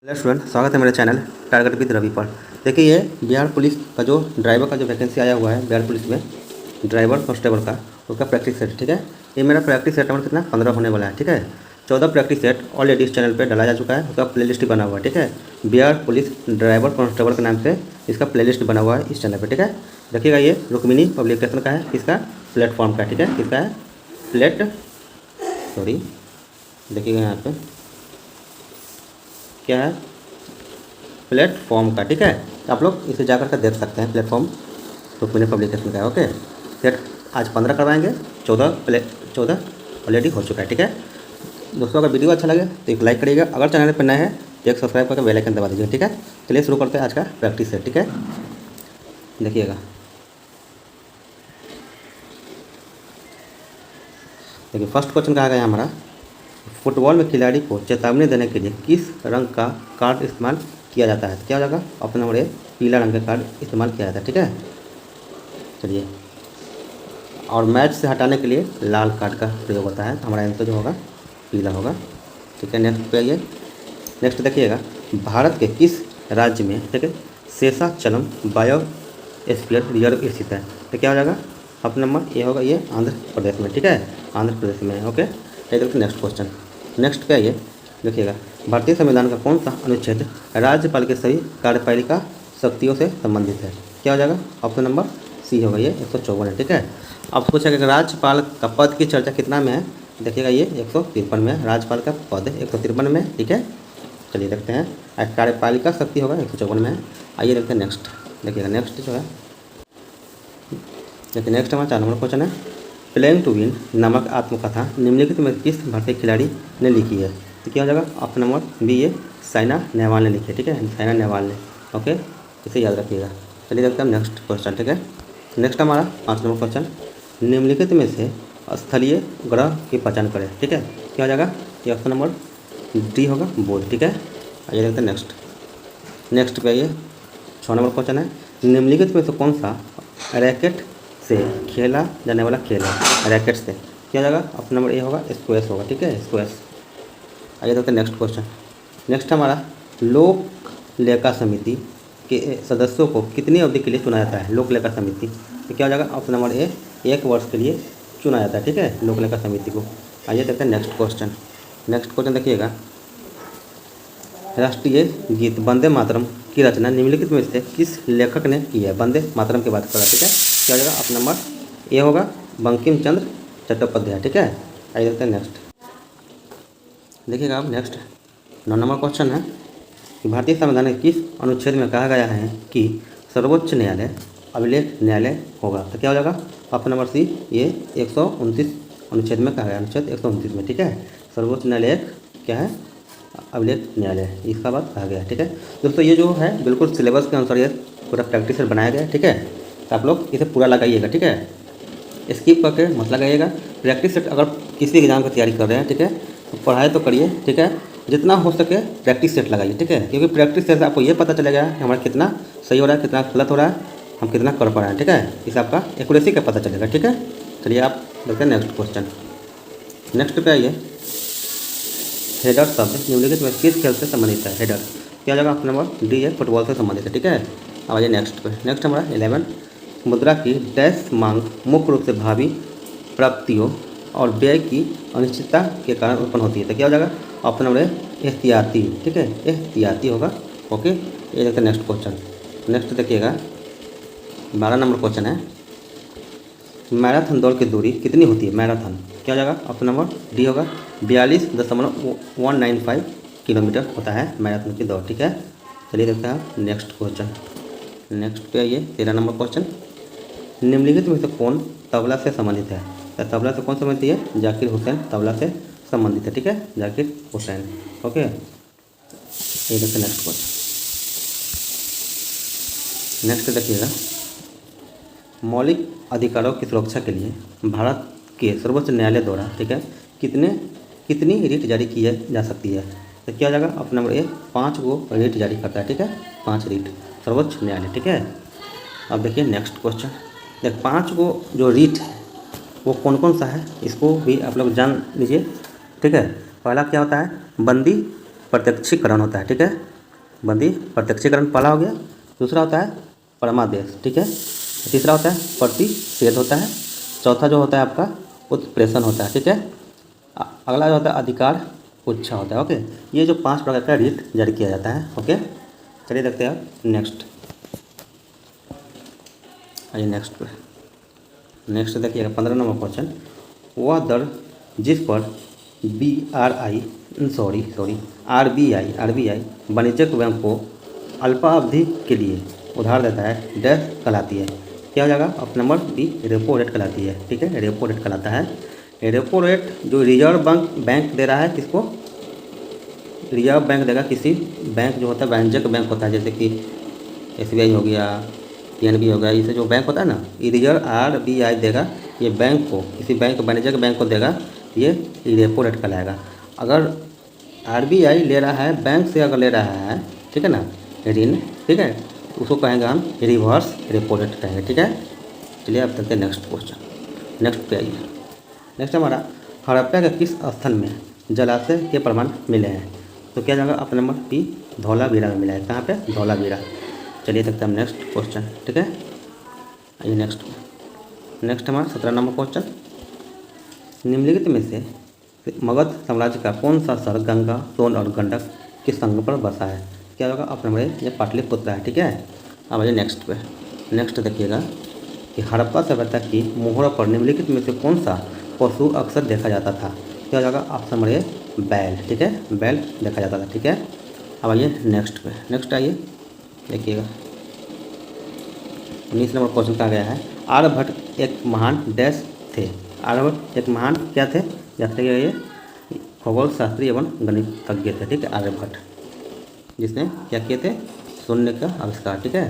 Hello student, स्वागत है मेरे चैनल टारगेट विद रवि पर। देखिए ये बिहार पुलिस का जो ड्राइवर का जो वैकेंसी आया हुआ है बिहार पुलिस में ड्राइवर कांस्टेबल का, उसका प्रैक्टिस सेट। ठीक है, ये मेरा प्रैक्टिस सेट नंबर कितना 15 होने वाला है। ठीक है, 14 प्रैक्टिस सेट ऑलरेडी इस चैनल पे डाला जा चुका है, उसका प्लेलिस्ट बना हुआ है। ठीक है, बिहार पुलिस ड्राइवर कांस्टेबल के नाम से इसका प्लेलिस्ट बना हुआ है इस चैनल पर। ठीक है, देखिएगा ये रुक्मिनी पब्लिकेशन का है, किसका प्लेटफॉर्म का। ठीक है, किसका है देखिएगा यहाँ पे क्या है, प्लेटफॉर्म का। ठीक है, आप लोग इसे जाकर के देख सकते हैं, प्लेटफॉर्म रुक्मिणी पब्लिकेशन का है। ओके, सेट आज 15 करवाएंगे, 14 ऑलरेडी हो चुका है। ठीक है दोस्तों, अगर वीडियो अच्छा लगे तो एक लाइक करिएगा, अगर चैनल पर नए हैं तो एक सब्सक्राइब करके बेल आइकन दबा दीजिएगा। ठीक है, चलिए शुरू करते हैं आज का प्रैक्टिस सेट। ठीक है, देखिएगा देखिए फर्स्ट क्वेश्चन कहा गया हमारा, फुटबॉल में खिलाड़ी को चेतावनी देने के लिए किस रंग का कार्ड इस्तेमाल किया जाता है। तो क्या हो जाएगा ऑप्शन नंबर ए, पीला रंग का कार्ड इस्तेमाल किया जाता है। ठीक है, चलिए, और मैच से हटाने के लिए लाल कार्ड का प्रयोग होता है। हमारा आंसर जो होगा पीला होगा। ठीक है, नेक्स्ट पे आइए। नेक्स्ट देखिएगा, भारत के किस राज्य में, ठीक है, शेषाचलम बायोस्फीयर रिजर्व स्थित है। तो क्या हो जाएगा ऑप्शन नंबर ए होगा, ये आंध्र प्रदेश में। ठीक है, आंध्र प्रदेश में। ओके, देखते नेक्स्ट क्वेश्चन। नेक्स्ट पे आइए, देखिएगा भारतीय संविधान का कौन सा अनुच्छेद राज्यपाल के सभी कार्यपालिका शक्तियों से संबंधित है। क्या हो जाएगा ऑप्शन नंबर सी होगा, ये 154 है। ठीक है, अब पूछा कि राज्यपाल का पद की चर्चा कितना में है। देखिएगा ये 153 में है, राज्यपाल का पद 153 में है। ठीक है, चलिए देखते हैं, कार्यपालिका शक्ति होगा 154 में है। आइए देखते हैं नेक्स्ट। देखिएगा नेक्स्ट जो है, देखिए नेक्स्ट हमारा 4 नंबर क्वेश्चन है, प्लेइंग टू विन नामक आत्मकथा निम्नलिखित में किस भारतीय खिलाड़ी ने लिखी है। तो क्या हो जाएगा ऑप्शन नंबर बी, ये साइना नेहवाल ने लिखी है। ठीक है, साइना नेहवाल ने। ओके, इसे याद रखिएगा। चलिए देखते हैं नेक्स्ट क्वेश्चन। ठीक है, नेक्स्ट हमारा 5 नंबर क्वेश्चन, निम्नलिखित में से स्थलीय ग्रह की पहचान करें। ठीक है, क्या हो जाएगा ये ऑप्शन नंबर डी होगा, बुध। ठीक है, आइए देखते हैं नेक्स्ट पे आइए। 6 नंबर क्वेश्चन है, निम्नलिखित में से कौन सा रैकेट से खेला जाने वाला खेल है। रैकेट से क्या हो जाएगा ऑप्शन नंबर ए होगा, स्क्वैश होगा। ठीक है, स्क्वैश। आइए देखते हैं नेक्स्ट क्वेश्चन। नेक्स्ट हमारा, लोक लेखा समिति के सदस्यों को कितनी अवधि के लिए चुना जाता है। लोक लेखा समिति तो क्या हो जाएगा ऑप्शन नंबर ए, 1 वर्ष के लिए चुना जाता है। ठीक है, लोक लेखा समिति को। आइए देखते हैं नेक्स्ट क्वेश्चन। नेक्स्ट क्वेश्चन देखिएगा, राष्ट्रीय गीत वंदे मातरम की रचना निम्नलिखित में से किस लेखक ने की है। वंदे मातरम की बात कर रहा है। ठीक है, क्या हो जाएगा ऑप्शन नंबर ए होगा, बंकिम चंद्र चट्टोपाध्याय। ठीक है, आइए देखते हैं नेक्स्ट। देखिएगा अब नेक्स्ट 9 नंबर क्वेश्चन है कि भारतीय संविधान के किस अनुच्छेद में कहा गया है कि सर्वोच्च न्यायालय अभिलेख न्यायालय होगा। तो क्या हो जाएगा ऑप्शन नंबर सी, ये 129 अनुच्छेद में कहा गया, अनुच्छेद 129 में। ठीक है, सर्वोच्च न्यायालय क्या है, अभिलेख न्यायालय, इसका बात कहा गया है। ठीक है दोस्तों, ये जो है बिल्कुल सिलेबस के अनुसार ये पूरा प्रैक्टिस सेट बनाया गया है। ठीक है, तो आप लोग इसे पूरा लगाइएगा। ठीक है, स्किप करके मत लगाइएगा। प्रैक्टिस सेट अगर किसी एग्जाम की तैयारी कर रहे हैं, ठीक है, तो पढ़ाई तो करिए। ठीक है, जितना हो सके प्रैक्टिस सेट लगाइए। ठीक है, क्योंकि प्रैक्टिस सेट से आपको ये पता चलेगा कि हमारा कितना सही हो रहा है, कितना गलत हो रहा है, हम कितना कर पा रहे हैं। ठीक है, इससे आपका एक्यूरेसी का पता चलेगा। ठीक है, चलिए आप देखते हैं नेक्स्ट क्वेश्चन। नेक्स्ट पे आइए, हेडर शब्द निम्नलिखित में किस खेल से संबंधित है। हेडर क्या जगह ऑप्शन नंबर डी है, फुटबॉल से संबंधित है। ठीक है, अब आइए नेक्स्ट पे। नेक्स्ट हमारा 11, मुद्रा की डैश मांग मुख्य रूप से भावी प्राप्तियों और व्यय की अनिश्चितता के कारण उत्पन्न होती है। तो क्या हो जाएगा ऑप्शन नंबर एहतियाती। ठीक है, एहतियाती होगा। ओके, ये देखते हैं नेक्स्ट क्वेश्चन। नेक्स्ट देखिएगा 12 नंबर क्वेश्चन है, मैराथन दौड़ की दूरी कितनी होती है। मैराथन क्या हो जाएगा ऑप्शन नंबर डी होगा, 42.195 किलोमीटर होता है मैराथन की दौड़। ठीक है, चलिए देखते हैं नेक्स्ट क्वेश्चन। नेक्स्ट पे आइए 13 नंबर क्वेश्चन, निम्नलिखित में से कौन तबला से संबंधित है। तो तबला से कौन संबंधित है, जाकिर हुसैन तबला से संबंधित है। ठीक है, जाकिर हुसैन। ओके, ये देखते नेक्स्ट क्वेश्चन। नेक्स्ट देखिएगा, मौलिक अधिकारों की सुरक्षा के लिए भारत के सर्वोच्च न्यायालय द्वारा, ठीक है, कितनी रिट जारी की जा सकती है। तो क्या हो जाएगा option number A, 5 go writ जारी करता है। ठीक है, 5 रिट सर्वोच्च न्यायालय। ठीक है, अब देखिए नेक्स्ट क्वेश्चन। देख 5 गो जो रिट है वो कौन कौन सा है, इसको भी आप लोग जान लीजिए। ठीक है, पहला क्या होता है, बंदी प्रत्यक्षीकरण होता है। ठीक है, बंदी प्रत्यक्षीकरण पहला हो गया। दूसरा होता है परमादेश, ठीक है। तीसरा होता है प्रतिषेध होता है। चौथा जो होता है आपका उत्प्रेषण होता है, ठीक है। अगला जो होता है अधिकार पुच्छा होता है, ओके। ये जो 5 प्रकार का रीट जारी किया जाता है, ओके। चलिए देखते हैं नेक्स्ट। आइए नेक्स्ट पे। नेक्स्ट देखिएगा 15 नंबर क्वेश्चन। वह दर जिस पर आरबीआई वाणिज्यिक बैंक को अल्पावधि के लिए उधार देता है डैश कहलाती है। क्या हो जाएगा? Option number B repo rate कहलाती है, ठीक है। रेपो रेट कहलाता है। रेपो रेट जो रिजर्व बैंक दे रहा है किसको? रिजर्व बैंक देगा किसी बैंक जो होता है वाणिज्यिक बैंक होता है, जैसे कि एसबीआई हो गया, पीएनबी हो गया, इसे जो बैंक होता है ना, ये रिजर्व आरबीआई देगा ये बैंक को, किसी बैंक वाणिज्यिक बैंक को देगा, ये रेपो रेट कहलाएगा। अगर आरबीआई ले रहा है बैंक से, अगर ले रहा है, ठीक है ना, ऋण, ठीक है, तो उसको कहेंगे हम रिवर्स रेपो रेट कहेंगे, ठीक है। चलिए अब देखते हैं नेक्स्ट क्वेश्चन। नेक्स्ट पे आइए। नेक्स्ट हमारा हड़प्पा के किस स्थल में जलाशय के प्रमाण मिले हैं? तो क्या जाएगा? ऑप्शन नंबर बी धौलावीरा में मिला है। कहाँ पे? धौलावीरा। चलिए देखते हैं हम नेक्स्ट क्वेश्चन, ठीक है। आइए नेक्स्ट हमारा 17 नंबर क्वेश्चन। निम्नलिखित में से मगध साम्राज्य का कौन सा शहर गंगा, सोन और गंडक के संगम पर बसा है? क्या होगा? ऑप्शन नंबर ए ये पाटलिपुत्र है, ठीक है। अब आइए नेक्स्ट पे। नेक्स्ट देखिएगा कि हड़प्पा सभ्यता की मोहरों पर निम्नलिखित में से कौन सा पशु अक्सर देखा जाता था? क्या हो जाएगा? ऑप्शन नंबर ए बैल, ठीक है। बैल देखा जाता था, ठीक है। अब आइए नेक्स्ट पे। नेक्स्ट आइए देखिएगा 19 नंबर क्वेश्चन कहा गया है आर्यभट्ट एक महान डैश थे। आर्यभट्ट एक महान क्या थे? याद रखिएगा, ये खगोल शास्त्री एवं गणितज्ञ थे, ठीक है। आर्यभट्ट जिसने क्या किए थे? शून्य का आविष्कार, ठीक है।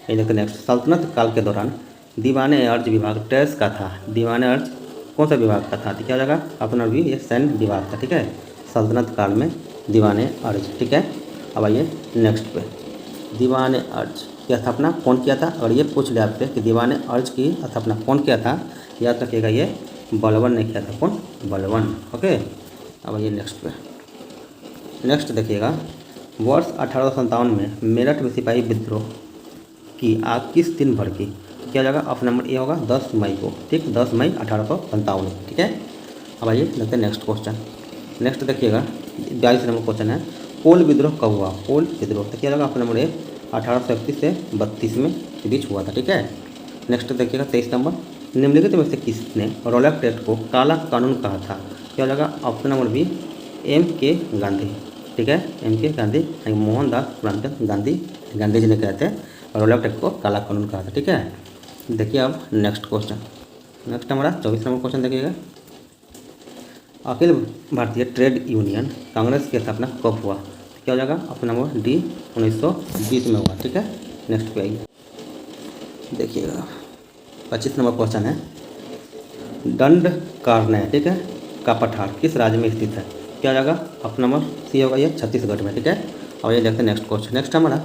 ये देखते नेक्स्ट। सल्तनत काल के दौरान दीवाने अर्ज विभाग टैक्स का था। दीवाने अर्ज कौन सा विभाग का था? तो क्या हो जाएगा? अपना भी ये सैन्य विभाग था, ठीक है। सल्तनत काल में दीवाने अर्ज, ठीक है। अब आइए नेक्स्ट पे। दीवाने अर्ज की स्थापना कौन किया था? और ये पूछ लिया आपसे कि दीवाने अर्ज की स्थापना कौन किया था, याद रखिएगा ये बलबन ने किया था। कौन? बलबन, ओके। अब आइए नेक्स्ट पे। नेक्स्ट देखिएगा वर्ष 1857 में मेरठ में सिपाही विद्रोह की आग किस दिन भड़की? क्या जाएगा? ऑप्शन नंबर ए होगा 10 मई को, ठीक। 10 मई 1857, ठीक है। अब आइए देखते हैं नेक्स्ट क्वेश्चन। नेक्स्ट देखिएगा 22 नंबर क्वेश्चन है कोल विद्रोह कब हुआ? कोल विद्रोह तो क्या जाएगा? ऑप्शन नंबर ए 1831 से 32 में के बीच हुआ था, ठीक है। नेक्स्ट देखिएगा 23 नंबर। निम्नलिखित में से किसने रॉलेट एक्ट को काला कानून कहा था? क्या हो जाएगा? Option number B M.K. Gandhi, ठीक है। M.K. गांधी, मोहनदास करमचंद गांधी जी ने कहते हैं रॉलेट एक्ट को काला कानून कहा था, ठीक है। देखिए अब नेक्स्ट क्वेश्चन। नेक्स्ट हमारा 24 नंबर क्वेश्चन देखिएगा अखिल भारतीय ट्रेड यूनियन कांग्रेस की स्थापना कब हुआ? क्या हो जाएगा? ऑप्शन नंबर डी 1920 में हुआ, ठीक है। नेक्स्ट पे आइए देखिएगा 25 नंबर क्वेश्चन है दंडकारण्य, ठीक है, का पठार किस राज्य में स्थित है? क्या हो जाएगा? ऑप्शन नंबर सी होगा ये छत्तीसगढ़ में, ठीक है। और ये देखते हैं नेक्स्ट क्वेश्चन। नेक्स्ट हमारा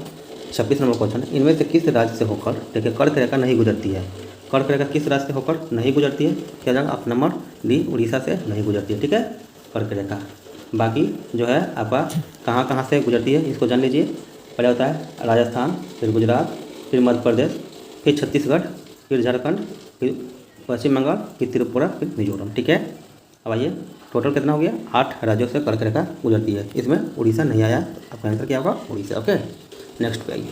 26 नंबर क्वेश्चन है इनमें से किस राज्य से होकर, ठीक है, कर्क रेखा नहीं गुजरती है? कर्क रेखा किस राज्य से होकर नहीं गुजरती है? क्या जाएगा? ऑप्शन नंबर डी उड़ीसा से नहीं गुजरती है, ठीक है, कर्क रेखा। बाकी जो है आपका कहाँ कहाँ से गुजरती है इसको जान लीजिए। पहले होता है राजस्थान, फिर गुजरात, फिर मध्य प्रदेश, फिर छत्तीसगढ़, फिर झारखंड, फिर पश्चिम बंगाल, फिर त्रिपुरा, फिर मिजोरम, ठीक है। अब आइए टोटल कितना हो गया? 8 राज्यों से कर्क रेखा गुजरती है। इसमें उड़ीसा नहीं आया, आपका आंसर क्या होगा? उड़ीसा, ओके। नेक्स्ट पे आइए।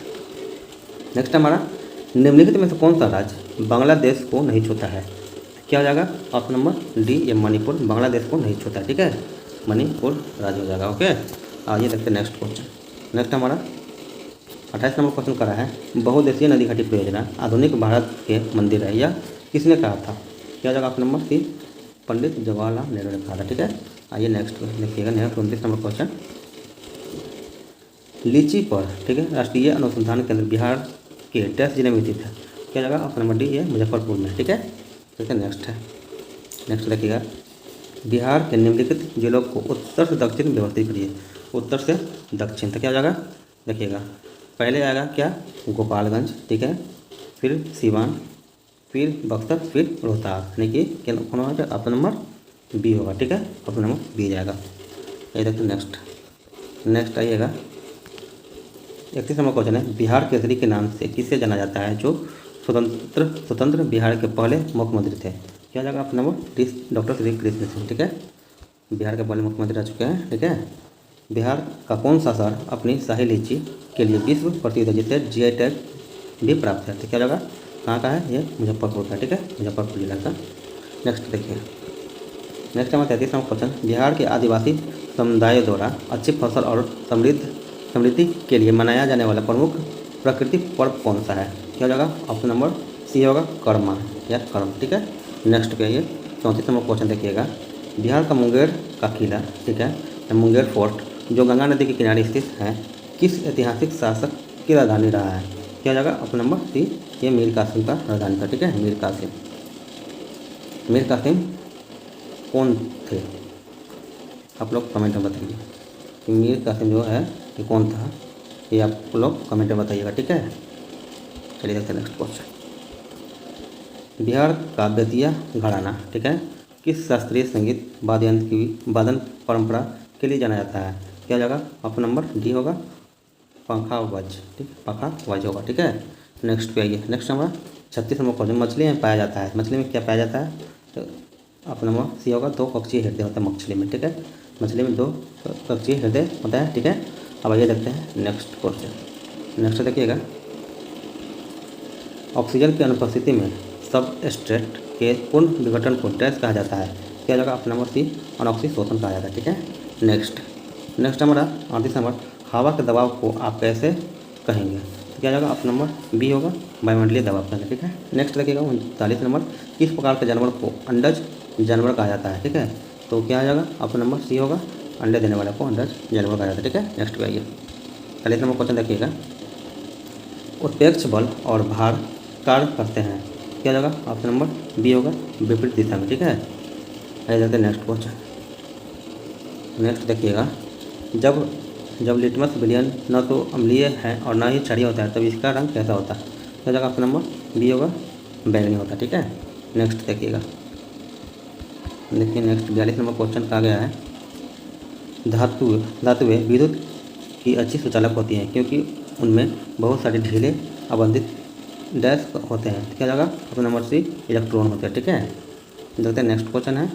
नेक्स्ट हमारा निम्नलिखित में से कौन सा राज्य बांग्लादेश को नहीं छूता है? क्या हो जाएगा? ऑप्शन नंबर डी ये मणिपुर बांग्लादेश को नहीं छूता है, ठीक है। मणिपुर राज्य हो जाएगा, ओके। आइए देखते हैं नेक्स्ट क्वेश्चन। नेक्स्ट हमारा 28 नंबर क्वेश्चन करा है बहुउद्देशीय नदी घाटी परियोजना आधुनिक भारत के मंदिर है, यह किसने कहा था? क्या हो जाएगा? Option number C Pandit Jawaharlal Nehru ने कहा था, ठीक है। आइए नेक्स्ट देखिएगा नेक्स्ट 29 नंबर क्वेश्चन लीची पर, ठीक है, राष्ट्रीय अनुसंधान केंद्र बिहार के टैक्स जिले में स्थित है। क्या जगह? ऑप्शन नंबर डी ये मुजफ्फरपुर में, ठीक है। देखिए नेक्स्ट है। नेक्स्ट देखिएगा बिहार के निम्नलिखित जिलों को उत्तर से दक्षिण व्यवस्थित करिए। उत्तर से दक्षिण तो क्या हो जाएगा? देखिएगा पहले आएगा क्या? गोपालगंज, ठीक है, फिर सिवान, फिर बक्सर, फिर रोहतास, यानी कि क्या कौन होगा? ऑप्शन नंबर बी होगा, ठीक है। ऑप्शन नंबर बी जाएगा। ये देखते नेक्स्ट आइएगा 31 नंबर क्वेश्चन है, बिहार केसरी के नाम से किसे जाना जाता है जो स्वतंत्र बिहार के पहले मुख्यमंत्री थे? क्या जाएगा आपका नंबर? डॉक्टर श्री कृष्ण सिंह। ठीक है, बिहार के पहले मुख्यमंत्री रह चुके हैं। ठीक है, बिहार का कौन सा शहर अपनी शाही लीची के लिए विश्व प्रसिद्ध है, जिसे GI टैग भी प्राप्त है? तो क्या लगा, कहाँ का है ये? मुजफ्फरपुर का। ठीक है, मुजफ्फरपुर जिला का। नेक्स्ट देखिए, नेक्स्ट हमारा 33वां क्वेश्चन, बिहार के आदिवासी समुदायों द्वारा अच्छी फसल और समृद्धि के लिए मनाया जाने वाला प्रमुख प्राकृतिक पर्व कौन सा है? क्या होगा ऑप्शन नंबर सी होगा कर्मा या कर्म। ठीक है, नेक्स्ट पे आइए 34 नंबर क्वेश्चन देखिएगा, बिहार का मुंगेर का किला, ठीक है, मुंगेर फोर्ट जो गंगा नदी के किनारे स्थित है, किस ऐतिहासिक शासक की राजधानी रहा है? क्या होगा ऑप्शन नंबर सी, ये मीर कासिम का राजधानी था। ठीक है, मीर कासिम कौन थे? आप लोग कमेंट में बताइए कि मीर कासिम जो है ये कौन था, ये आप लोग कमेंट में बताइएगा। ठीक है, चलिए देखते हैं नेक्स्ट क्वेश्चन, बिहार का बेतिया घराना, ठीक है, किस शास्त्रीय संगीत वाद्य यंत्र की वादन परंपरा के लिए जाना जाता है? क्या होगा ऑप्शन नंबर डी होगा पंखावज। ठीक, पंखावज होगा। ठीक है, नेक्स्ट पे आइए, नेक्स्ट हमारा 36 नंबर क्वेश्चन, मछली में पाया जाता है, मछली में क्या पाया जाता है? तो ऑप्शन नंबर सी होगा, 2 कक्षीय हृदय होता है मछली में। ठीक है, मछली में 2 कक्षीय हृदय होता है। ठीक है, अब आइए देखते हैं नेक्स्ट क्वेश्चन। नेक्स्ट देखिएगा, ऑक्सीजन की अनुपस्थिति में सबस्ट्रेट के पूर्ण विघटन को डैश कहा जाता है? क्या जगह ऑप्शन नंबर सी अनऑक्सी शोषण कहा जाता है। ठीक है, नेक्स्ट हमारा 38 नंबर, हवा के दबाव को आप कैसे कहेंगे? तो क्या जगह ऑप्शन नंबर बी होगा वायुमंडलीय दबाव कहेंगे। ठीक है, नेक्स्ट देखिएगा 39 नंबर, किस प्रकार के जानवर को अंडज जानवर कहा जाता है? ठीक है, तो क्या आ जाएगा ऑप्शन नंबर सी होगा अंडे देने वाले को अंडज जानवर कहा जाता है। ठीक है, नेक्स्ट पे आइए 40 नंबर क्वेश्चन देखिएगा, उत्प्रेक्ष बल और भार कार्य करते हैं? क्या जगह ऑप्शन नंबर बी होगा विपरीत दिशा में। ठीक है, आइए जाते हैं नेक्स्ट क्वेश्चन। नेक्स्ट देखिएगा, जब लिटमस विलयन न तो अम्लीय है और न ही क्षारीय होता है, तब इसका रंग कैसा होता है? क्या जगह ऑप्शन नंबर बी होगा बैंगनी होता है। ठीक है, नेक्स्ट देखिएगा, देखिए नेक्स्ट 42 नंबर क्वेश्चन कहा गया है, धातुएं विद्युत की अच्छी सुचालक होती हैं क्योंकि उनमें बहुत सारे ढीले अबंधित डैश होते हैं। क्या जगह ऑप्शन नंबर सी इलेक्ट्रॉन होते हैं। ठीक है, देखते हैं नेक्स्ट क्वेश्चन है,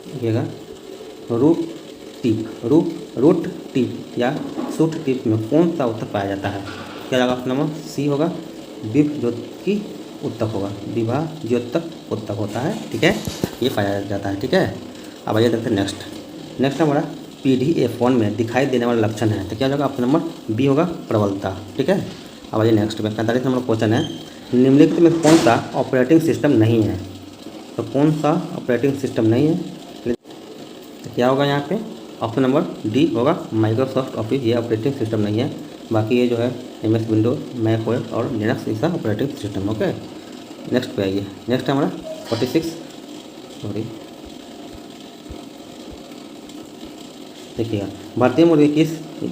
देखिएगा, रूट टिप या सूट टिप में कौन सा उत्तक पाया जाता है? क्या जगह ऑप्शन नंबर सी होगा विभज्योतकी उत्तक होगा, विभाज्योतक उत्तक होता है। ठीक है, ये पाया जाता है। ठीक है, अब आइए देखते हैं नेक्स्ट हमारा PDF1 में दिखाई देने वाला लक्षण है, तो क्या होगा ऑप्शन नंबर बी होगा प्रबलता। ठीक है, अब आइए नेक्स्ट में 45 नंबर क्वेश्चन है, निम्नलिखित में कौन सा ऑपरेटिंग सिस्टम नहीं है? तो कौन सा ऑपरेटिंग सिस्टम नहीं है? तो क्या होगा यहाँ पे ऑप्शन नंबर डी होगा माइक्रोसॉफ्ट ऑफिस, ये ऑपरेटिंग सिस्टम नहीं है। बाकी ये जो है MS विंडोज, मैक OS और लिनक्स इसका ऑपरेटिंग सिस्टम। ओके, नेक्स्ट पे आइए, नेक्स्ट हमारा 46 देखिएगा, भारतीय मूल की किस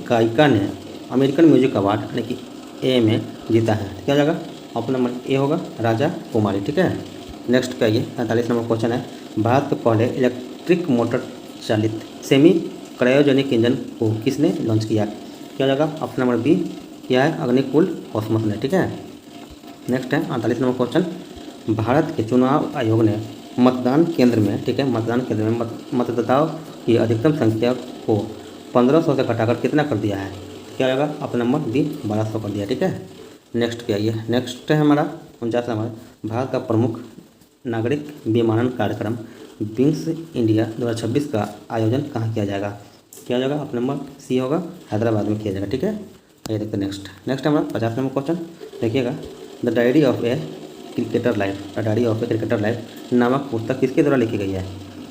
गायिका ने अमेरिकन म्यूजिक अवार्ड यानी कि AMA जीता है? क्या जगह ऑप्शन नंबर ए होगा राजा कुमारी। ठीक है, नेक्स्ट पे आइए 45 नंबर क्वेश्चन है, भारत के पहले इलेक्ट्रिक मोटर चालित सेमी क्रायोजेनिक इंजन को किसने लॉन्च किया? क्या जगह ऑप्शन नंबर बी क्या है अग्निकुल कॉस्मोस ने। ठीक है, नेक्स्ट है 48 नंबर क्वेश्चन, भारत के चुनाव आयोग ने मतदान केंद्र में, ठीक है, मतदान केंद्र में मतदाताओं की अधिकतम संख्या को 1500 से घटाकर कितना कर दिया है? क्या होगा ऑप्शन नंबर बी 1200 कर दिया। ठीक है, नेक्स्ट पे आइए, नेक्स्ट है हमारा 49 नंबर, भारत का प्रमुख नागरिक विमानन कार्यक्रम विंग्स इंडिया 2026 का आयोजन कहाँ किया जाएगा? क्या जाएगा ऑप्शन नंबर सी होगा हैदराबाद में किया जाएगा। ठीक है, आइए देखते हैं नेक्स्ट हमारा 50 नंबर क्वेश्चन देखिएगा, the diary of a cricketer life नामक पुस्तक किसके द्वारा लिखी गई है?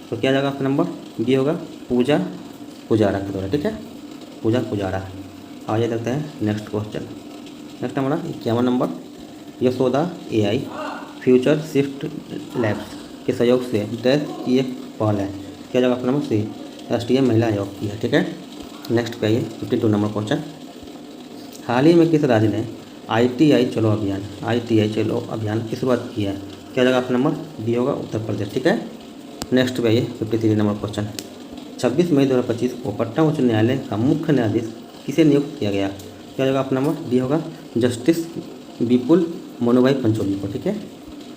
तो क्या जाएगा ऑप्शन नंबर बी होगा पूजा पुजारा के द्वारा। ठीक है, पूजा पुजारा। आइए देखते हैं नेक्स्ट क्वेश्चन, नेक्स्ट हमारा 51 number, Yashoda AI future shift labs के सहयोग से डैश की एक पहल है। क्या जगह ऑप्शन नंबर सी राष्ट्रीय महिला आयोग की है। ठीक है, नेक्स्ट पे आइए 52 नंबर क्वेश्चन, हाल ही में किस राज्य ने ITI चलो अभियान की शुरुआत की है? क्या जगह ऑप्शन नंबर बी होगा उत्तर प्रदेश। ठीक है, नेक्स्ट पे आइए 53 नंबर क्वेश्चन, 26 मई 2025 को पटना उच्च न्यायालय का मुख्य न्यायाधीश किसे नियुक्त किया गया? क्या हो जाएगा ऑप्शन नंबर डी होगा जस्टिस विपुल मोनूभाई पंचोली को। ठीक है,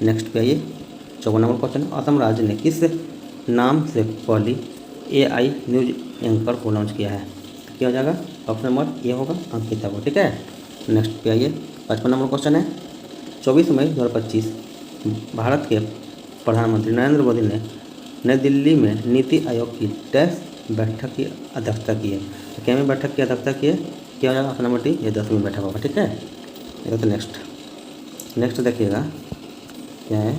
नेक्स्ट पे आइए 54 नंबर क्वेश्चन। असम राज्य ने किस नाम से पहली AI न्यूज एंकर को लॉन्च किया है? तो क्या हो जाएगा ऑप्शन नंबर ए होगा अंकिता को। ठीक है, नेक्स्ट पे आइए 55 नंबर क्वेश्चन है। 24 मई 2025 भारत के प्रधानमंत्री नरेंद्र मोदी ने नई दिल्ली में नीति आयोग की डैश बैठक की अध्यक्षता की है। तो क्या में बैठक की अध्यक्षता की है? क्या हो जाएगा ऑप्शन नंबर डी, ये 10वीं बैठक होगा। ठीक है, ये तो नेक्स्ट देखिएगा क्या है।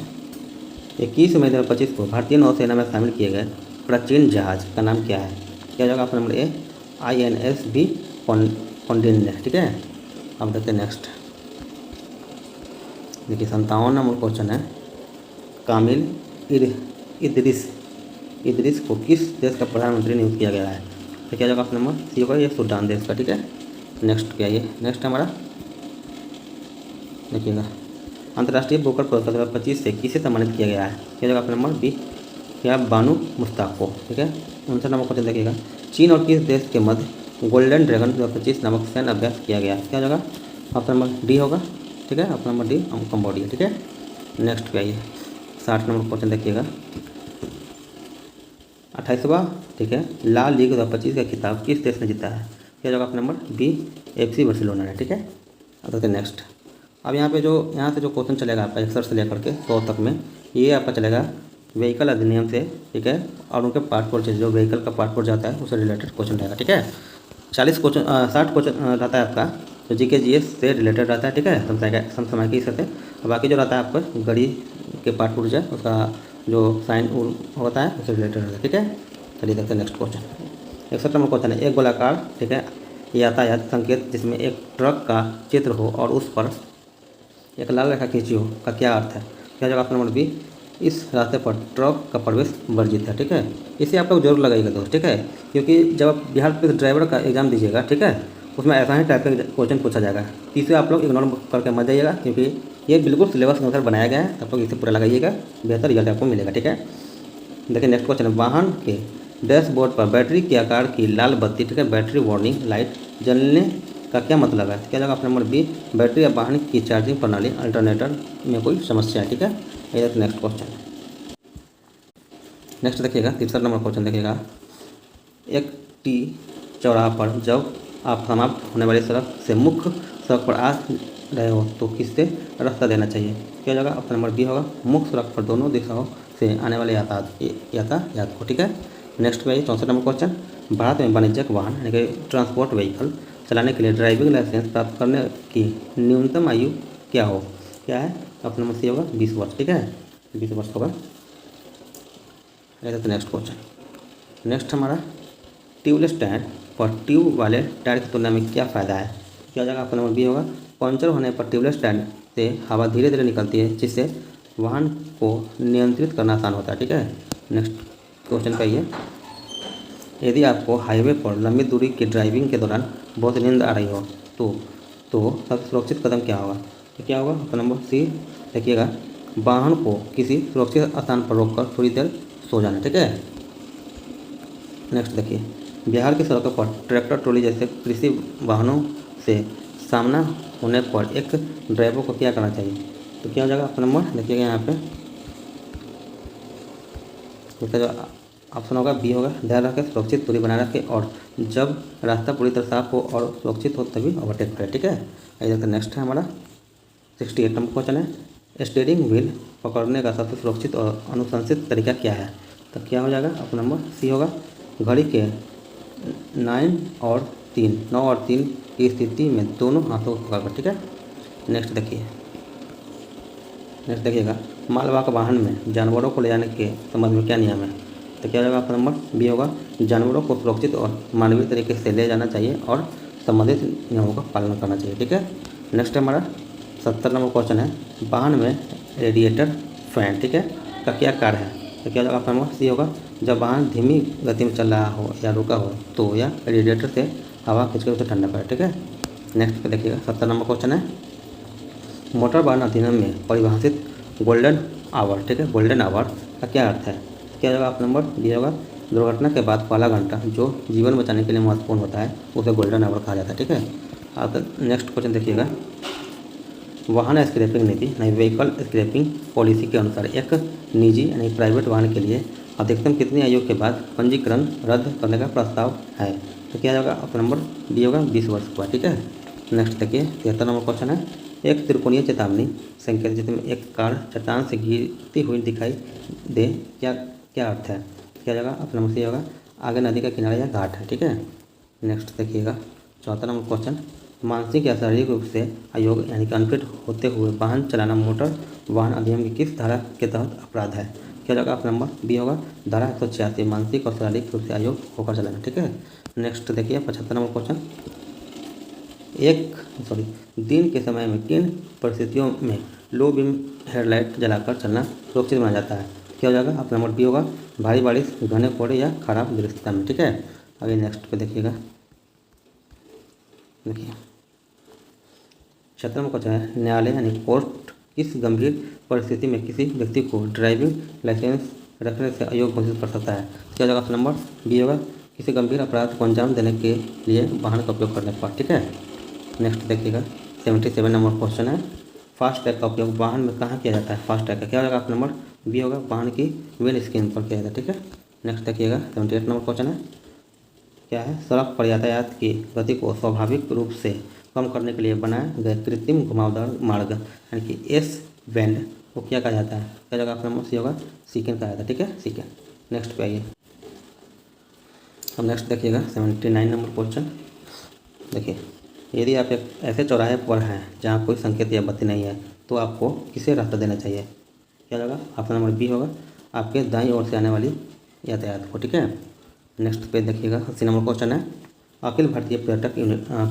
21 मई 2025 को भारतीय नौसेना में शामिल किए गए प्राचीन जहाज का नाम क्या है? क्या हो जाएगा ऑप्शन नंबर ए INS भी कौंडिन्य। ठीक है, अब देखते हैं नेक्स्ट। देखिए 57 नंबर क्वेश्चन है। कामिल इदरिस को किस देश का प्रधानमंत्री नियुक्त किया गया है? तो क्या होगा ऑप्शन नंबर सी होगा, ये सूडान देश का। ठीक है, नेक्स्ट क्या आइए। नेक्स्ट हमारा देखिएगा अंतर्राष्ट्रीय बुकर पुरस्कार 2025 से किसे सम्मानित किया गया है? क्या होगा ऑप्शन नंबर बी, क्या बानू मुश्ताक को। ठीक है, 59 नंबर क्वेश्चन देखिएगा चीन और किस देश के मध्य गोल्डन ड्रैगन 2025 नामक सैन्य अभ्यास किया गया? क्या हो जाएगा ऑप्शन नंबर डी होगा। ठीक है, ऑप्शन नंबर डी कंबोडिया। ठीक है, नेक्स्ट पे आइए 60 नंबर क्वेश्चन देखिएगा 28वां। ठीक है, लाल लीग 2025 का खिताब किस देश ने जीता है? क्या होगा option number B FC Barcelona ने। ठीक है, अब देखते हैं नेक्स्ट। अब यहाँ से जो क्वेश्चन चलेगा आपका 61 से लेकर के 100 तक में, ये आपका चलेगा व्हीकल अधिनियम से। ठीक है, और उनके पार्ट जो व्हीकल का पार्ट जाता है उससे रिलेटेड क्वेश्चन रहेगा। ठीक है, 60 क्वेश्चन रहता है आपका तो GK GS से रिलेटेड रहता है। ठीक है, समसामयिकी से। और बाकी जो रहता है आपका गड़ी के पार्ट जाए उसका जो साइन होता है उससे रिलेटेड रहता है। ठीक है, चलिए देखते हैं नेक्स्ट क्वेश्चन। 61 नंबर क्वेश्चन है एक गोलाकार, ठीक है, यातायात संकेत जिसमें एक ट्रक का चित्र हो और उस पर एक लाल रेखा खींची हो का क्या अर्थ है? क्या जगह ऑप्शन नंबर बी, इस रास्ते पर ट्रक का प्रवेश वर्जित है। ठीक है, इसे आप लोग जरूर लगाइएगा दोस्त। ठीक है, क्योंकि जब आप बिहार पुलिस ड्राइवर का एग्जाम दीजिएगा, ठीक है, उसमें ऐसा ही टाइप का क्वेश्चन पूछा जाएगा। इसे आप लोग इग्नोर करके मत जाइएगा, क्योंकि ये बिल्कुल सिलेबस के अनुसार बनाया गया है। आप लोग इसे पूरा लगाइएगा, बेहतर रिजल्ट आपको मिलेगा। ठीक है, देखिए नेक्स्ट क्वेश्चन है वाहन के डैशबोर्ड पर बैटरी के आकार की लाल बत्ती, ठीक है, बैटरी वार्निंग लाइट जलने का क्या मतलब है? क्या जगह ऑप्शन नंबर बी, बैटरी या वाहन की चार्जिंग प्रणाली अल्टरनेटर में कोई समस्या है। ठीक है, ये नेक्स्ट क्वेश्चन। नेक्स्ट देखिएगा 63 नंबर क्वेश्चन देखिएगा एक T चौराहा पर जब आप समाप्त होने वाली सड़क से मुख्य सड़क पर आ रहे हो तो किससे रास्ता देना चाहिए? क्या जगह ऑप्शन नंबर बी होगा, मुख्य सड़क पर दोनों दिशाओं से आने वाले यातायात को। ठीक है, नेक्स्ट पे 64 नंबर क्वेश्चन भारत में वाणिज्यिक वाहन यानी कि ट्रांसपोर्ट व्हीकल चलाने के लिए ड्राइविंग लाइसेंस प्राप्त करने की न्यूनतम आयु क्या हो? क्या है ऑप्शन नंबर सी होगा 20 वर्ष। ठीक है, 20 वर्ष होगा। Next question. नेक्स्ट हमारा ट्यूबलेस टायर पर ट्यूब वाले टायर की तुलना में क्या फ़ायदा है? क्या जगह ऑप्शन नंबर बी होगा, पंचर होने पर ट्यूबलेस टायर से हवा धीरे धीरे निकलती है जिससे वाहन को नियंत्रित करना आसान होता है। ठीक है, नेक्स्ट क्वेश्चन का ये, यदि आपको हाईवे पर लंबी दूरी की ड्राइविंग के दौरान बहुत नींद आ रही हो तो सबसे सुरक्षित कदम क्या होगा? तो क्या होगा ऑप्शन नंबर सी, देखिएगा वाहन को किसी सुरक्षित स्थान पर रोककर थोड़ी देर सो जाना। ठीक है, नेक्स्ट देखिए बिहार की सड़कों पर ट्रैक्टर ट्रॉली जैसे कृषि वाहनों से सामना होने पर एक ड्राइवर को क्या करना चाहिए? तो क्या हो जाएगा ऑप्शन नंबर, देखिएगा यहाँ पे इसका जो ऑप्शन होगा बी होगा, ध्यान रखें सुरक्षित दूरी बनाए रखें और जब रास्ता पूरी तरह साफ हो और सुरक्षित हो तभी ओवरटेक करें। ठीक है, देखते नेक्स्ट है हमारा 68 नंबर क्वेश्चन है स्टीयरिंग व्हील पकड़ने का सबसे सुरक्षित और अनुशंसित तरीका क्या है? तो क्या हो जाएगा ऑप्शन नंबर सी होगा, घड़ी के 9 और 3 की स्थिति में दोनों हाथों को पकड़कर। ठीक है, नेक्स्ट देखिएगा मालवाहक वाहन में जानवरों को ले जाने के संबंध में क्या नियम है? तो क्या होगा ऑप्शन नंबर बी होगा, जानवरों को सुरक्षित और मानवीय तरीके से ले जाना चाहिए और संबंधित नियमों का पालन करना चाहिए। ठीक है, नेक्स्ट हमारा 70 नंबर क्वेश्चन है वाहन में रेडिएटर फैन, ठीक है, का क्या कार्य है? तो क्या होगा ऑप्शन नंबर सी होगा, जब वाहन धीमी गति में चल रहा हो या रुका हो तो यह रेडिएटर से हवा खींचकर उसे ठंडा करे। ठीक है, नेक्स्ट पे देखिएगा 70 नंबर क्वेश्चन है मोटर वाहन अधिनियम में परिभाषित गोल्डन आवर, ठीक है, गोल्डन आवर का क्या अर्थ है? क्या होगा ऑप्शन नंबर डी होगा, दुर्घटना के बाद पहला घंटा जो जीवन बचाने के लिए महत्वपूर्ण होता है उसे गोल्डन आवर कहा जाता है। ठीक है, अब नेक्स्ट क्वेश्चन देखिएगा, वाहन स्क्रैपिंग नीति यानी व्हीकल स्क्रैपिंग पॉलिसी के अनुसार एक निजी यानी प्राइवेट वाहन के लिए अधिकतम कितनी आयु के बाद पंजीकरण रद्द करने का प्रस्ताव है? तो क्या होगा ऑप्शन नंबर बी होगा 20 वर्ष का। ठीक है, नेक्स्ट देखिए 73 नंबर क्वेश्चन है, एक त्रिकोणीय चेतावनी संकेत जिसमें एक कार चट्टान से गिरती हुई दिखाई दे, क्या क्या अर्थ है? क्या होगा ऑप्शन नंबर सी होगा आगे नदी का किनारा या घाट है। ठीक है, नेक्स्ट देखिएगा 74 नंबर क्वेश्चन, मानसिक या शारीरिक रूप से अयोग्य यानी कि अनफिट होते हुए वाहन चलाना मोटर वाहन अधिनियम की किस धारा के तहत अपराध है? क्या होगा ऑप्शन नंबर बी होगा धारा 186 मानसिक और शारीरिक रूप से अयोग्य होकर चलाना। ठीक है, नेक्स्ट देखिए 75 नंबर क्वेश्चन, दिन के समय में किन परिस्थितियों में लो बीम हेडलाइट जलाकर चलना सुरक्षित माना जाता है? क्या हो जाएगा ऑप्शन नंबर बी होगा भारी बारिश, घने कोहरे या खराब दृश्यता में। ठीक है, आगे नेक्स्ट पे देखिएगा, देखिए 76 क्वेश्चन है, न्यायालय यानी कोर्ट किस गंभीर परिस्थिति में किसी व्यक्ति को ड्राइविंग लाइसेंस रखने से अयोग्य घोषित कर सकता है? क्या होगा ऑप्शन नंबर बी होगा किसी गंभीर अपराध को अंजाम देने के लिए वाहन का उपयोग करने पर। ठीक है, नेक्स्ट देखिएगा 77 नंबर क्वेश्चन है, फास्ट टैग का उपयोग वाहन में कहाँ किया जाता है? फास्ट टैग का क्या होगा ऑप्शन नंबर बी होगा वाहन की विंड स्क्रीन पर किया जाता है। ठीक है, नेक्स्ट देखिएगा 78 नंबर क्वेश्चन है, क्या है सड़क पर यातायात की गति को स्वाभाविक रूप से कम करने के लिए बनाए गए कृत्रिम घुमावदार मार्ग यानी कि एस बैंड को क्या कहा जाता है? क्या जगह ऑप्शन नंबर सी होगा सीकेंड कहा जाता है। ठीक है, सीकेंड। नेक्स्ट पे आइए, अब नेक्स्ट देखिएगा 79 नंबर क्वेश्चन, देखिए यदि आप एक ऐसे चौराहे पर हैं जहाँ कोई संकेत या बत्ती नहीं है तो आपको किसे रास्ता देना चाहिए? क्या होगा ऑप्शन नंबर बी होगा आपके दाईं ओर से आने वाली यातायात को। ठीक है, नेक्स्ट पे देखिएगा 80 नंबर क्वेश्चन है, अखिल भारतीय पर्यटक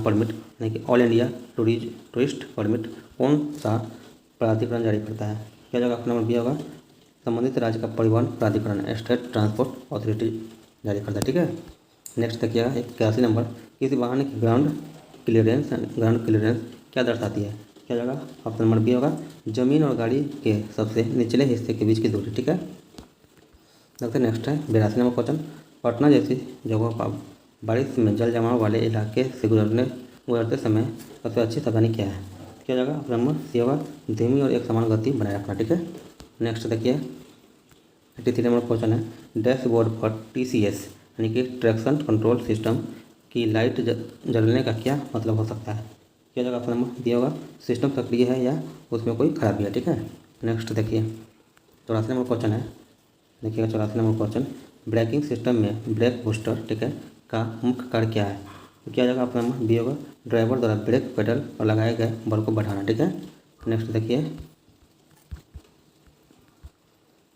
परमिट यानी कि ऑल इंडिया टूरिस्ट परमिट कौन सा प्राधिकरण जारी करता है? क्या जगह ऑप्शन नंबर बी होगा संबंधित राज्य का परिवहन प्राधिकरण स्टेट ट्रांसपोर्ट अथॉरिटी जारी करता है। ठीक है, नेक्स्ट देखिएगा 81 नंबर, किसी वाहन की ग्राउंड क्लियरेंस क्या दर्शाती है? क्या जगह ऑप्शन नंबर बी होगा जमीन और गाड़ी के सबसे निचले हिस्से के बीच की दूरी। ठीक है, देखते नेक्स्ट है 82 नंबर क्वेश्चन, पटना जैसी जगहों पर बारिश में जल जमाव वाले इलाके से गुजरते समय सबसे अच्छी सावधानी क्या है? क्या जगह ऑप्शन नंबर सी होगा धीमी और एक समान गति बनाए रखना। ठीक है, नेक्स्ट देखिए 83 नंबर क्वेश्चन है, डैशबोर्ड पर TCS यानी कि ट्रैक्शन कंट्रोल सिस्टम की लाइट जलने का क्या मतलब हो सकता है? क्या जगह ऑप्शन नंबर डी होगा सिस्टम सक्रिय है या उसमें कोई खराबी है। ठीक है, नेक्स्ट देखिए 84 नंबर क्वेश्चन है, देखिएगा 84 नंबर क्वेश्चन, ब्रेकिंग सिस्टम में ब्रेक बूस्टर ठीक है का मुख्य कार्य क्या है? तो क्या जगह ऑप्शन नंबर बी होगा ड्राइवर द्वारा ब्रेक पेडल और लगाए गए बल को बढ़ाना। ठीक है, नेक्स्ट देखिए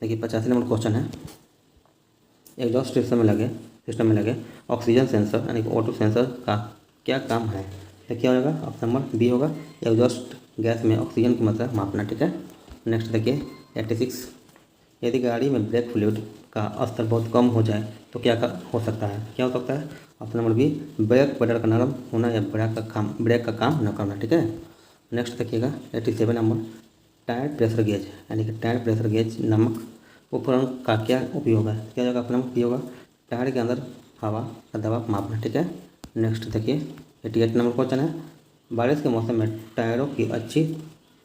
85 नंबर क्वेश्चन है, एग्जॉस्ट सिस्टम में लगे ऑक्सीजन सेंसर यानी कि ऑटो सेंसर का क्या काम है? तो क्या होगा ऑप्शन नंबर बी होगा एग्जॉस्ट गैस में ऑक्सीजन की मात्रा मापना। ठीक है, नेक्स्ट देखिए 86, यदि गाड़ी में ब्रेक फ्लूइड का स्तर बहुत कम हो जाए तो क्या हो सकता है? क्या हो सकता है option number B brake pedal का नरम होना या ब्रेक का काम न करना। ठीक है, नेक्स्ट देखिएगा 87 नंबर, टायर प्रेशर गेज यानी कि टायर प्रेशर गेज नामक उपकरण का क्या उपयोग है? क्या जगह ऑप्शन नंबर बी होगा टायर के अंदर हवा का दबाव मापना। ठीक है, नेक्स्ट देखिए 88 नंबर क्वेश्चन है, बारिश के मौसम में टायरों की अच्छी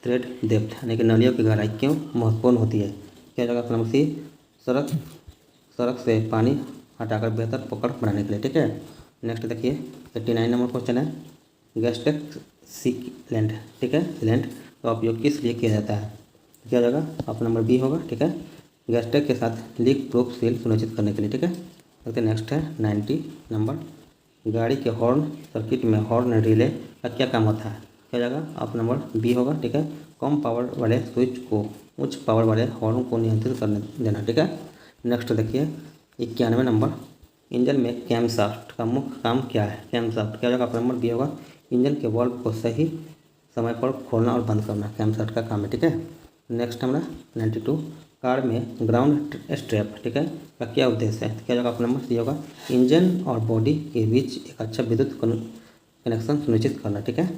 थ्रेड डेप्थ यानी कि नलियों की गहराई क्यों महत्वपूर्ण होती है? क्या जगह ऑप्शन नंबर सी सड़क से पानी हटाकर बेहतर पकड़ बनाने के लिए। ठीक है, नेक्स्ट देखिए 89 नंबर क्वेश्चन है, गैस्ट्रिक सीलेंट ठीक है सीलेंट का उपयोग किस लिए किया जाता है? क्या जगह ऑप्शन नंबर बी होगा। ठीक है, गैस्ट्रिक के साथ लीक प्रूफ सील सुनिश्चित करने के लिए। ठीक है, देखते नेक्स्ट है 90 नंबर, गाड़ी के हॉर्न सर्किट में हॉर्न रिले का क्या काम होता है? क्या जगह ऑप्शन नंबर बी होगा। ठीक है, कम पावर वाले स्विच को उच्च पावर वाले हॉर्न को नियंत्रित करने देना। ठीक है, नेक्स्ट देखिए 91 नंबर, इंजन में कैमशाफ्ट का मुख्य काम क्या है? कैमशाफ्ट क्या जगह ऑप्शन नंबर बी होगा इंजन के वाल्व को सही समय पर खोलना और बंद करना कैमशाफ्ट का काम है। ठीक है, नेक्स्ट हमारा 92, कार में ग्राउंड स्ट्रैप ठीक है का क्या उद्देश्य है? क्या जगह ऑप्शन नंबर सी होगा इंजन और बॉडी के बीच एक अच्छा विद्युत कनेक्शन सुनिश्चित करना। ठीक है,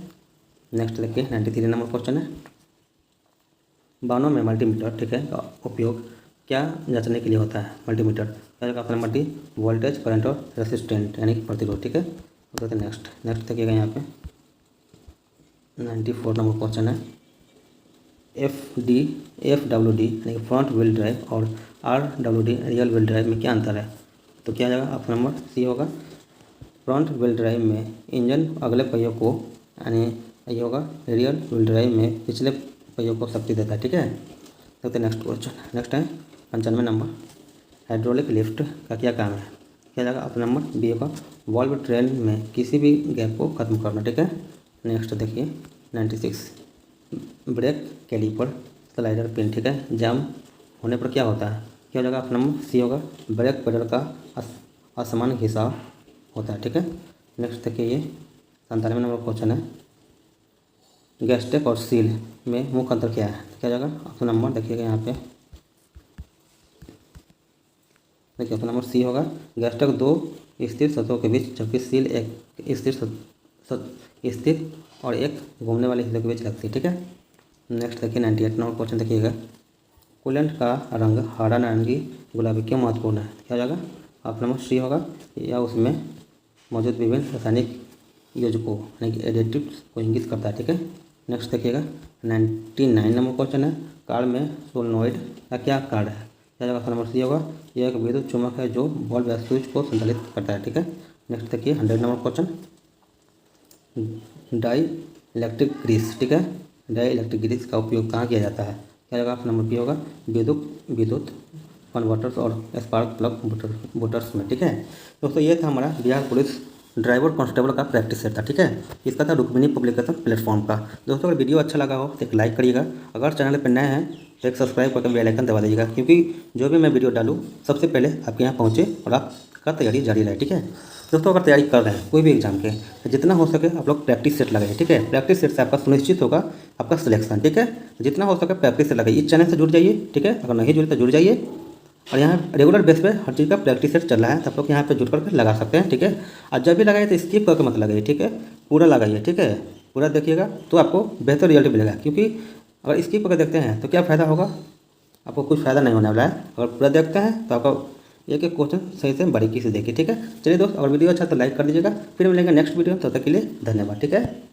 नेक्स्ट देखिए 93 नंबर क्वेश्चन है, वाहनों में मल्टीमीटर ठीक है का उपयोग क्या जांचने के लिए होता है? मल्टीमीटर क्या जगह option number D voltage current और रेसिस्टेंट यानी कि प्रतिरोध। ठीक है, नेक्स्ट देखिएगा यहाँ पे 94 नंबर क्वेश्चन है, FWD यानी कि फ्रंट व्हील ड्राइव और RWD रियल व्हील ड्राइव में क्या अंतर है? तो क्या जाएगा ऑप्शन नंबर सी होगा। फ्रंट व्हील ड्राइव में इंजन अगले पहियों को, यानी ये होगा रियल व्हील ड्राइव में पिछले पहियों को शक्ति देता है। ठीक है, देखते हैं नेक्स्ट क्वेश्चन। नेक्स्ट है 95 नंबर, हाइड्रोलिक लिफ्ट का क्या काम है? क्या जाएगा ऑप्शन नंबर बी होगा, वॉल्व ट्रेन में किसी भी गैप को खत्म करना। ठीक है, नेक्स्ट देखिए 96, ब्रेक कैलिपर स्लाइडर पिन, ठीक है, जाम होने पर क्या होता है? क्या हो जाएगा ऑप्शन नंबर सी होगा, ब्रेक पेडल का असमान घिसाव होता है। ठीक है, नेक्स्ट देखिए ये 97 नंबर क्वेश्चन है, गैस्टेक और सील में मुख्य अंतर क्या है? क्या हो जाएगा ऑप्शन नंबर देखिएगा यहाँ पे, देखिए ऑप्शन नंबर सी होगा, गैस्टेक दो स्थिर सतहों के बीच जबकि सील एक स्थिर और एक घूमने वाले हिस्से के बीच लगती है। ठीक है, नेक्स्ट देखिए 98 नंबर क्वेश्चन देखिएगा, कूलेंट का रंग हरा, नारंगी, गुलाबी क्यों महत्वपूर्ण है? क्या हो जाएगा ऑप्शन नंबर सी होगा, या उसमें मौजूद विभिन्न रासायनिक योजकों यानी कि एडिटिव्स को इंगित करता है। ठीक है, नेक्स्ट देखिएगा 99 नंबर क्वेश्चन है, कार में सोलनॉइड का क्या कार्य है? क्या जगह ऑप्शन नंबर सी होगा, यह एक विद्युत चुम्बक है जो बॉल या स्विच को संचालित करता है। ठीक है, नेक्स्ट देखिए 100 number question, dielectric grease. ठीक है, डाई इलेक्ट्रिक ग्रीस का उपयोग कहाँ किया जाता है? क्या जगह ऑप्शन नंबर बी होगा, विद्युत कन्वर्टर्स और स्पार्क प्लग मोटर्स में। ठीक है दोस्तों, ये था हमारा बिहार पुलिस ड्राइवर कांस्टेबल का प्रैक्टिस सेट था। ठीक है, इसका था रुक्मिणी पब्लिकेशन प्लेटफॉर्म का। दोस्तों अगर वीडियो अच्छा लगा हो तो एक लाइक करिएगा, अगर चैनल पर नए हैं तो एक सब्सक्राइब करके बेल आइकन दबा दीजिएगा, क्योंकि जो भी मैं वीडियो डालूँ सबसे पहले आपके यहाँ पहुँचे और आपका तैयारी जारी रहे। ठीक है दोस्तों, अगर तैयारी कर रहे हैं कोई भी एग्जाम के तो जितना हो सके आप लोग प्रैक्टिस सेट लगाइए। ठीक है, प्रैक्टिस सेट से आपका सुनिश्चित होगा आपका सिलेक्शन। ठीक है, जितना हो सके प्रैक्टिस सेट लगाइए, इस चैनल से जुड़ जाइए। ठीक है, अगर नहीं जुड़े तो जुड़ जाइए, और यहाँ रेगुलर बेस पे हर चीज़ का प्रैक्टिस सेट चल रहा है, तब लोग यहाँ पे जुड़ करके लगा सकते हैं। ठीक है, और जब भी लगाइए तो स्किप करके मत लगाइए। ठीक है, पूरा लगाइए। ठीक है, पूरा देखिएगा तो आपको बेहतर रिजल्ट मिलेगा, क्योंकि अगर स्किप करके देखते हैं तो क्या फ़ायदा होगा, आपको कुछ फ़ायदा नहीं होने वाला है। अगर पूरा देखते हैं तो आपका एक एक क्वेश्चन सही से बारीकी से देखिए। ठीक है, चलिए दोस्त, अगर वीडियो अच्छा तो लाइक कर दीजिएगा। फिर मिलेंगे नेक्स्ट वीडियो, तब तक के लिए धन्यवाद। ठीक है।